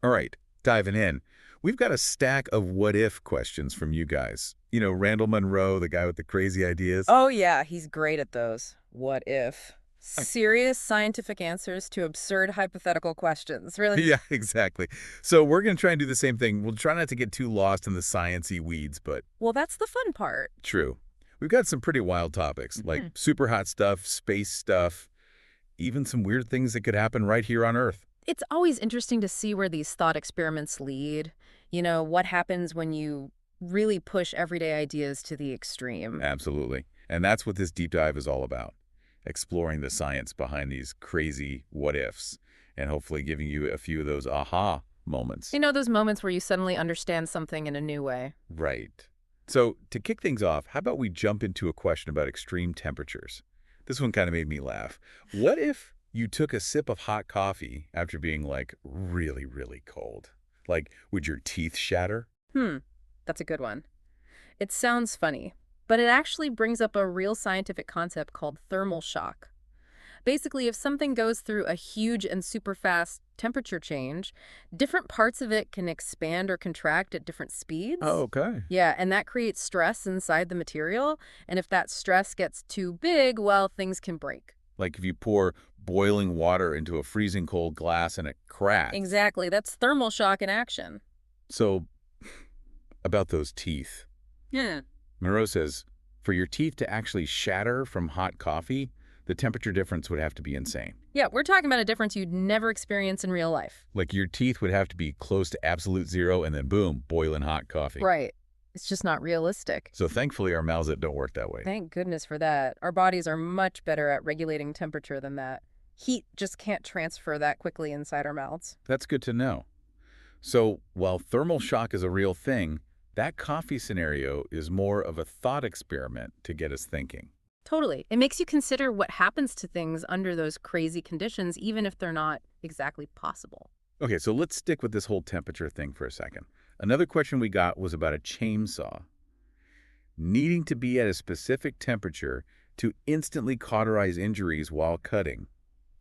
All right, diving in. We've got a stack of what-if questions from you guys. You know, Randall Munro, the guy with the crazy ideas. Oh, yeah, he's great at those. What if? Serious scientific answers to absurd hypothetical questions. Really? Yeah, exactly. So we're going to try and do the same thing. We'll try not to get too lost in the science-y weeds, but Well, that's the fun part. true. We've got some pretty wild topics, like super hot stuff, space stuff, even some weird things that could happen right here on Earth. It's always interesting to see where these thought experiments lead. You know, what happens when you really push everyday ideas to the extreme. Absolutely. And that's what this deep dive is all about, exploring the science behind these crazy what-ifs and hopefully giving you a few of those aha moments. You know, those moments where you suddenly understand something in a new way. Right. So to kick things off, how about we jump into a question about extreme temperatures? This one kind of made me laugh. What if you took a sip of hot coffee after being like really, really cold? Like, would your teeth shatter? That's a good one. It sounds funny, but it actually brings up a real scientific concept called thermal shock. Basically, if something goes through a huge and super fast temperature change, different parts of it can expand or contract at different speeds. Oh, okay. Yeah, and that creates stress inside the material. And if that stress gets too big, well, things can break. Like if you pour boiling water into a freezing cold glass and it cracks. Exactly. That's thermal shock in action. So, about those teeth. Yeah. Monroe says, for your teeth to actually shatter from hot coffee, the temperature difference would have to be insane. Yeah, we're talking about a difference you'd never experience in real life. Like your teeth would have to be close to absolute zero and then boom, boiling hot coffee. Right. It's just not realistic. So thankfully our mouths don't work that way. Thank goodness for that. Our bodies are much better at regulating temperature than that. Heat just can't transfer that quickly inside our mouths. That's good to know. So while thermal shock is a real thing, that coffee scenario is more of a thought experiment to get us thinking. Totally. It makes you consider what happens to things under those crazy conditions, even if they're not exactly possible. Okay, so let's stick with this whole temperature thing for a second. Another question we got was about a chainsaw. Needing to be at a specific temperature to instantly cauterize injuries while cutting.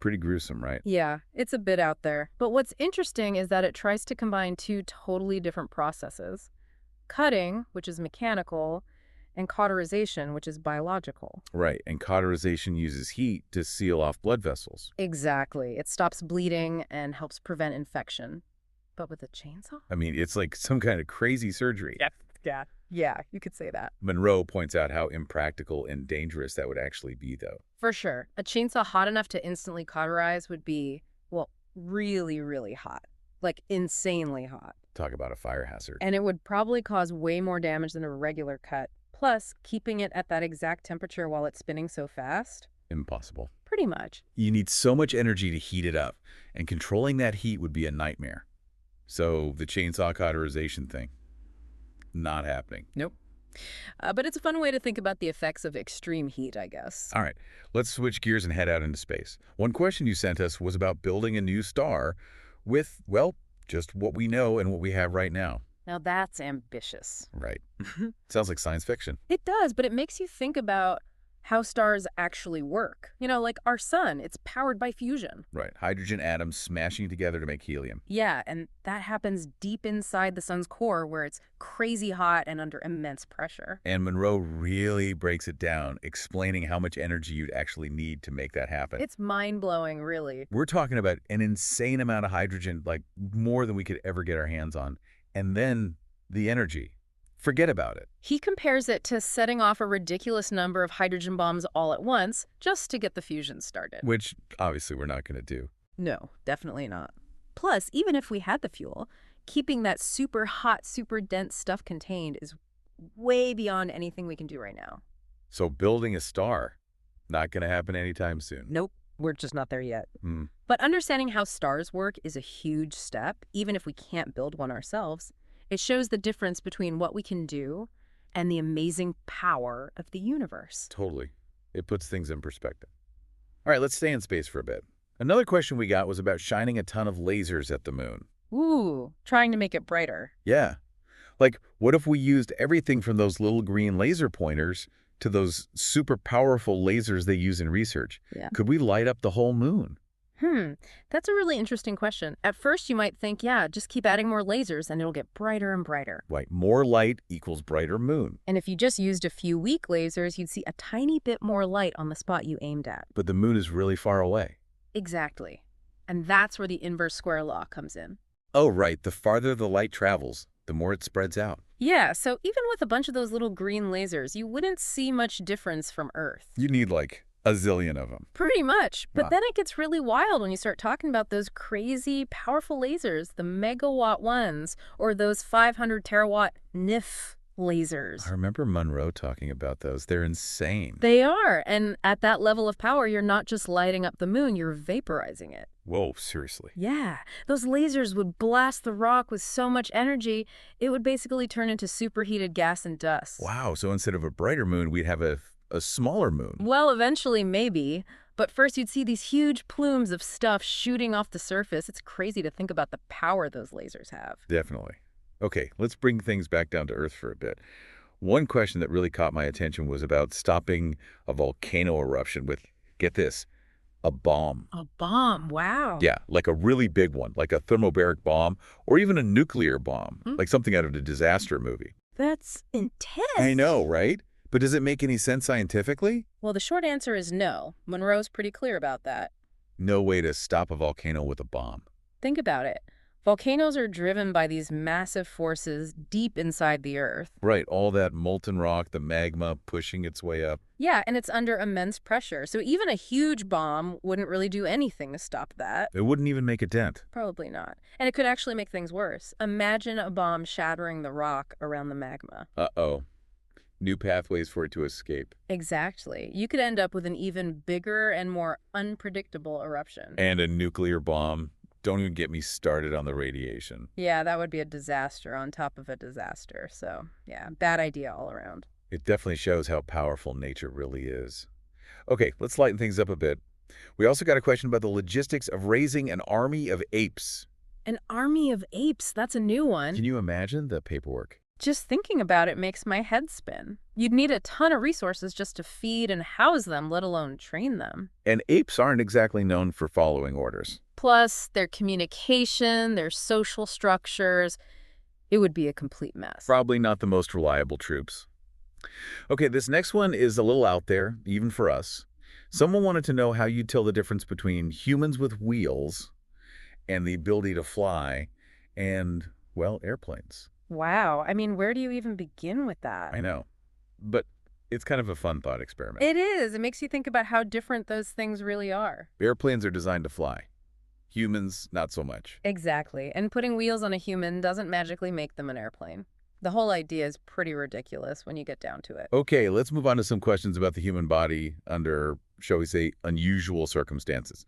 Pretty gruesome, right? Yeah, it's a bit out there. But what's interesting is that it tries to combine two totally different processes. Cutting, which is mechanical, and cauterization, which is biological. Right, and cauterization uses heat to seal off blood vessels. Exactly. It stops bleeding and helps prevent infection. But with a chainsaw? I mean, it's like some kind of crazy surgery. Yeah. Yeah, you could say that. Monroe points out how impractical and dangerous that would actually be, though. For sure. A chainsaw hot enough to instantly cauterize would be, well, really, really hot. Like insanely hot. Talk about a fire hazard. And it would probably cause way more damage than a regular cut. Plus, keeping it at that exact temperature while it's spinning so fast? Impossible. Pretty much. You need so much energy to heat it up, and controlling that heat would be a nightmare. So the chainsaw cauterization thing, not happening. Nope. But it's a fun way to think about the effects of extreme heat, I guess. All right, let's switch gears and head out into space. One question you sent us was about building a new star with, well, just what we know and what we have right now. Now that's ambitious. Right. Sounds like science fiction. It does, but it makes you think about how stars actually work. You know, like our sun, it's powered by fusion. Right. Hydrogen atoms smashing together to make helium. Yeah, and that happens deep inside the sun's core where it's crazy hot and under immense pressure. And Monroe really breaks it down, explaining how much energy you'd actually need to make that happen. It's mind-blowing, really. We're talking about an insane amount of hydrogen, like more than we could ever get our hands on. And then the energy. Forget about it. He compares it to setting off a ridiculous number of hydrogen bombs all at once just to get the fusion started. Which, obviously, we're not going to do. No, definitely not. Plus, even if we had the fuel, keeping that super hot, super dense stuff contained is way beyond anything we can do right now. So building a star, not going to happen anytime soon. Nope, we're just not there yet. But understanding how stars work is a huge step, even if we can't build one ourselves. It shows the difference between what we can do and the amazing power of the universe. Totally. It puts things in perspective. All right, let's stay in space for a bit. Another question we got was about shining a ton of lasers at the moon. Ooh, trying to make it brighter. Yeah. Like, what if we used everything from those little green laser pointers to those super powerful lasers they use in research? Yeah. Could we light up the whole moon? Hmm, that's a really interesting question. At first, you might think, yeah, just keep adding more lasers and it'll get brighter and brighter. Right, more light equals brighter moon. And if you just used a few weak lasers, you'd see a tiny bit more light on the spot you aimed at. But the moon is really far away. Exactly. And that's where the inverse square law comes in. Oh, right, the farther the light travels, the more it spreads out. Yeah, so even with a bunch of those little green lasers, you wouldn't see much difference from Earth. You need like a zillion of them. Pretty much. But Ah. then it gets really wild when you start talking about those crazy, powerful lasers, the megawatt ones, or those 500 terawatt NIF lasers. I remember Monroe talking about those. They're insane. They are. And at that level of power, you're not just lighting up the moon, you're vaporizing it. Whoa, seriously. Yeah, those lasers would blast the rock with so much energy, it would basically turn into superheated gas and dust. Wow, so instead of a brighter moon, we'd have a smaller moon. Well, eventually, maybe. But first, you'd see these huge plumes of stuff shooting off the surface. It's crazy to think about the power those lasers have. Definitely. Okay, let's bring things back down to Earth for a bit. One question that really caught my attention was about stopping a volcano eruption with, get this, a bomb. A bomb, wow. Yeah, like a really big one, like a thermobaric bomb, or even a nuclear bomb, Hmm? like something out of a disaster movie. That's intense. I know, right? But does it make any sense scientifically? Well, the short answer is no. Monroe's pretty clear about that. No way to stop a volcano with a bomb. Think about it. Volcanoes are driven by these massive forces deep inside the Earth. Right, all that molten rock, the magma pushing its way up. Yeah, and it's under immense pressure. So even a huge bomb wouldn't really do anything to stop that. It wouldn't even make a dent. Probably not. And it could actually make things worse. Imagine a bomb shattering the rock around the magma. Uh-oh. New pathways for it to escape. Exactly. You could end up with an even bigger and more unpredictable eruption. And a nuclear bomb. Don't even get me started on the radiation. Yeah, that would be a disaster on top of a disaster. So, yeah, bad idea all around. It definitely shows how powerful nature really is. Okay, let's lighten things up a bit. We also got a question about the logistics of raising an army of apes. An army of apes, that's a new one. Can you imagine the paperwork? Just thinking about it makes my head spin. You'd need a ton of resources just to feed and house them, let alone train them. And apes aren't exactly known for following orders. Plus, their communication, their social structures, it would be a complete mess. Probably not the most reliable troops. Okay, this next one is a little out there, even for us. Someone wanted to know how you tell the difference between humans with wheels and the ability to fly and, well, airplanes. Wow. I mean, where do you even begin with that? I know. But it's kind of a fun thought experiment. It is. It makes you think about how different those things really are. Airplanes are designed to fly. Humans, not so much. Exactly. And putting wheels on a human doesn't magically make them an airplane. The whole idea is pretty ridiculous when you get down to it. Okay, let's move on to some questions about the human body under, shall we say, unusual circumstances.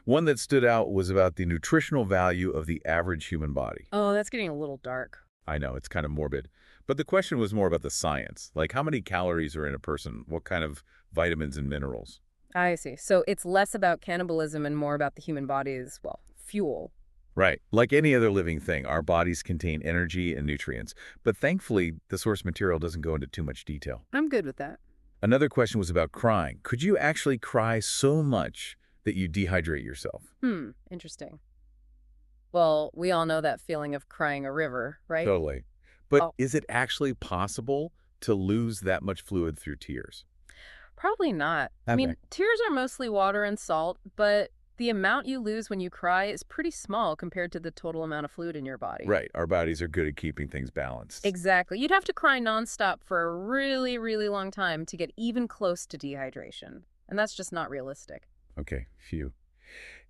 One that stood out was about the nutritional value of the average human body. Oh, that's getting a little dark. I know, it's kind of morbid. But the question was more about the science. Like, how many calories are in a person? What kind of vitamins and minerals? I see. So it's less about cannibalism and more about the human body's, well, fuel. Right. Like any other living thing, our bodies contain energy and nutrients. But thankfully, the source material doesn't go into too much detail. I'm good with that. Another question was about crying. Could you actually cry so much that you dehydrate yourself? Interesting. Well, we all know that feeling of crying a river, right? Totally. But Oh. is it actually possible to lose that much fluid through tears? Probably not. I mean, Okay. tears are mostly water and salt, but the amount you lose when you cry is pretty small compared to the total amount of fluid in your body. Right. Our bodies are good at keeping things balanced. Exactly. You'd have to cry nonstop for a really, really long time to get even close to dehydration. And that's just not realistic. Okay, phew.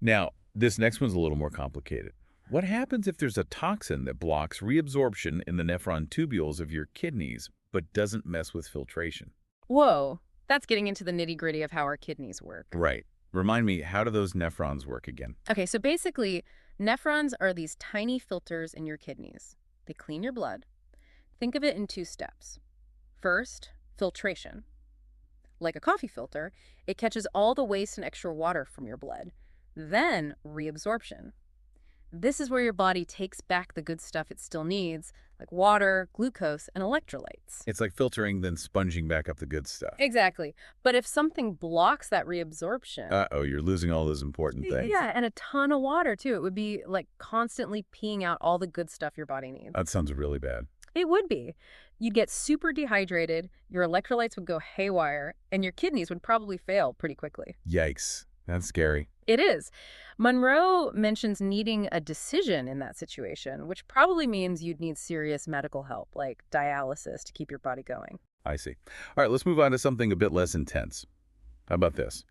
Now, this next one's a little more complicated. What happens if there's a toxin that blocks reabsorption in the nephron tubules of your kidneys but doesn't mess with filtration? Whoa, that's getting into the nitty-gritty of how our kidneys work. Right. Remind me, how do those nephrons work again? Okay, so basically, nephrons are these tiny filters in your kidneys. They clean your blood. Think of it in two steps. First, filtration. Like a coffee filter, it catches all the waste and extra water from your blood. Then, reabsorption. This is where your body takes back the good stuff it still needs, like water, glucose, and electrolytes. It's like filtering, then sponging back up the good stuff. Exactly. But if something blocks that reabsorption, Uh-oh, you're losing all those important things. yeah, and a ton of water too, it would be like constantly peeing out all the good stuff your body needs. That sounds really bad. It would be. You'd get super dehydrated, your electrolytes would go haywire, and your kidneys would probably fail pretty quickly. Yikes. That's scary. It is. Monroe mentions needing a decision in that situation, which probably means you'd need serious medical help, like dialysis, to keep your body going. I see. All right, let's move on to something a bit less intense. How about this?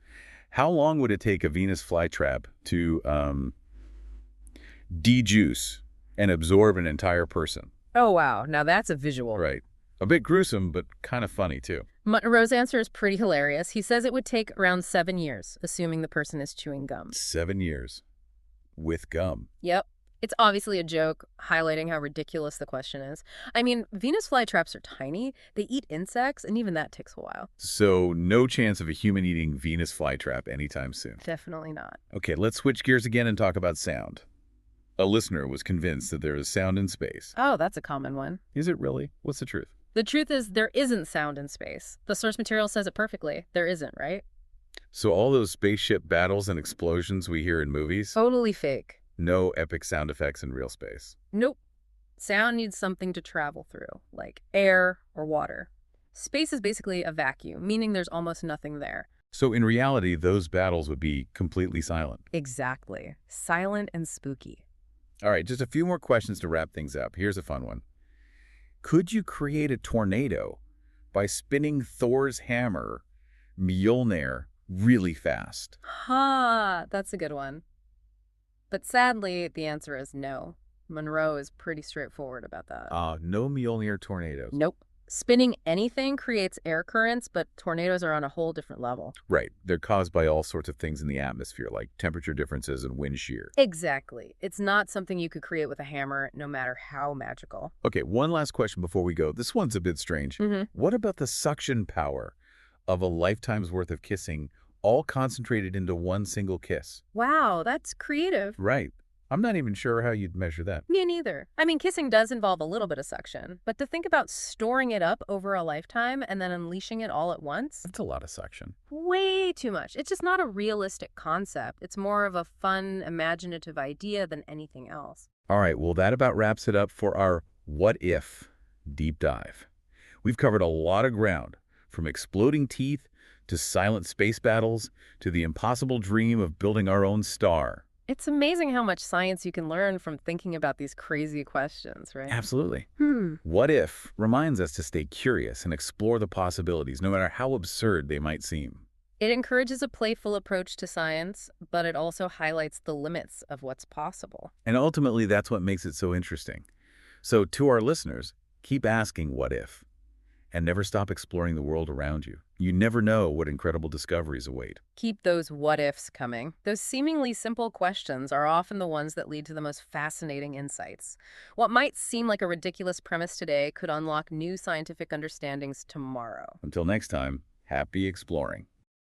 How long would it take a Venus flytrap to de-juice and absorb an entire person? Oh, wow. Now that's a visual. Right. A bit gruesome, but kind of funny, too. Monroe's answer is pretty hilarious. He says it would take around 7 years, assuming the person is chewing gum. 7 years. With gum. Yep. It's obviously a joke, highlighting how ridiculous the question is. I mean, Venus flytraps are tiny, they eat insects, and even that takes a while. So no chance of a human eating Venus flytrap anytime soon. Definitely not. Okay, let's switch gears again and talk about sound. A listener was convinced that there is sound in space. Oh, that's a common one. Is it really? What's the truth? The truth is there isn't sound in space. The source material says it perfectly. There isn't, right? So all those spaceship battles and explosions we hear in movies, Totally fake. no epic sound effects in real space. Nope. Sound needs something to travel through, like air or water. Space is basically a vacuum, meaning there's almost nothing there. So in reality, those battles would be completely silent. Exactly. Silent and spooky. All right, just a few more questions to wrap things up. Here's a fun one. Could you create a tornado by spinning Thor's hammer, Mjolnir, really fast? Ha! That's a good one. But sadly, the answer is no. Monroe is pretty straightforward about that. No Mjolnir tornadoes. Nope. Spinning anything creates air currents, but tornadoes are on a whole different level. Right. They're caused by all sorts of things in the atmosphere, like temperature differences and wind shear. Exactly. It's not something you could create with a hammer, no matter how magical. Okay, one last question before we go. This one's a bit strange. What about the suction power of a lifetime's worth of kissing, all concentrated into one single kiss? Wow, that's creative. Right. I'm not even sure how you'd measure that. Me neither. I mean, kissing does involve a little bit of suction, but to think about storing it up over a lifetime and then unleashing it all at once, That's a lot of suction. way too much. It's just not a realistic concept. It's more of a fun, imaginative idea than anything else. All right, well, that about wraps it up for our What If deep dive. We've covered a lot of ground, from exploding teeth to silent space battles to the impossible dream of building our own star. It's amazing how much science you can learn from thinking about these crazy questions, right? Absolutely. Hmm. What If reminds us to stay curious and explore the possibilities, no matter how absurd they might seem. It encourages a playful approach to science, but it also highlights the limits of what's possible. And ultimately, that's what makes it so interesting. So to our listeners, keep asking what if, and never stop exploring the world around you. You never know what incredible discoveries await. Keep those what-ifs coming. Those seemingly simple questions are often the ones that lead to the most fascinating insights. What might seem like a ridiculous premise today could unlock new scientific understandings tomorrow. Until next time, happy exploring.